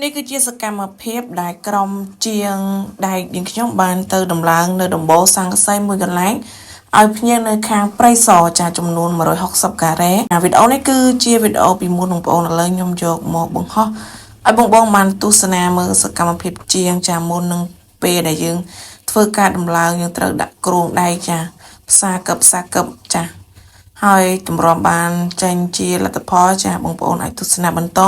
នេះគឺជាសកម្មភាពដែលក្រុមជាងដែលយើងខ្ញុំបានទៅដំឡើងនៅដំបូលសង្កសីមួយកន្លែងឲ្យភ្ញៀវនៅខាងព្រៃសរចាចំនួន160ការ៉េវីដេអូនេះគឺជាវីដេអូពីមុនបងប្អូនឥឡូវខ្ញុំយកមកបង្ហោះឲ្យបងបានទស្សនាមើលសកម្មភាពជាងចាមុននឹងពេលដែលយើងធ្វើការដំឡើងយើងត្រូវដាក់គ្រោងដែកចាផ្សាកឹបចាហើយតម្រាំបានចេញជាលទ្ធផលចាបងប្អូនអាចទស្សនាបន្ត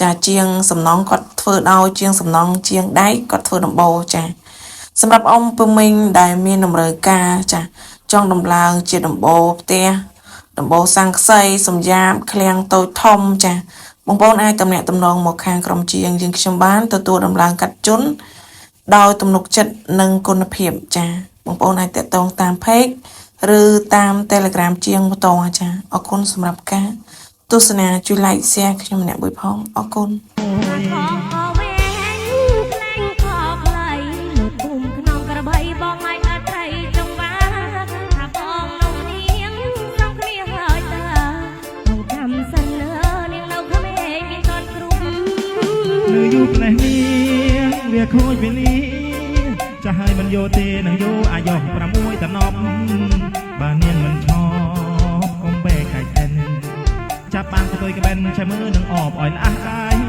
ចាជាងសំណងគាត់ធ្វើដោយជាងសំណងជាងដៃគាត់ធ្វើដំបូលចាសម្រាប់អ៊ំពូមីងដែលមានតម្រូវការចាចង់ដំឡើងជាដំបូលផ្ទះដំបូលសង្កសីសំយ៉ាបឃ្លាំងតូចធំចាបងប្អូនអាចតំណាក់តំណងមកខាងក្រុមជាងយើងខ្ញុំបានទទួលដំឡើងកាត់ជន់ដោយទំនុកចិត្តនិងគុណភាពចាបងប្អូនអាចតាក់ទងតាម page ឬតាម Telegram ជាងបន្តចាអរគុណសម្រាប់ការទស្សនាជួយ like share ខ្ញុំអ្នកបុយផងអរគុណនៅយូរផ្លេះនេះវាខូចពេលនេះចាស់ហើយមិនយោទេនឹងយោអាយុ6តំណប់បើនាងមិនឈប់កុំបែកខាច់អិនចាប់បានផ្ទុយកបិនឆែមើលនឹងអបឲ្យអះអាយ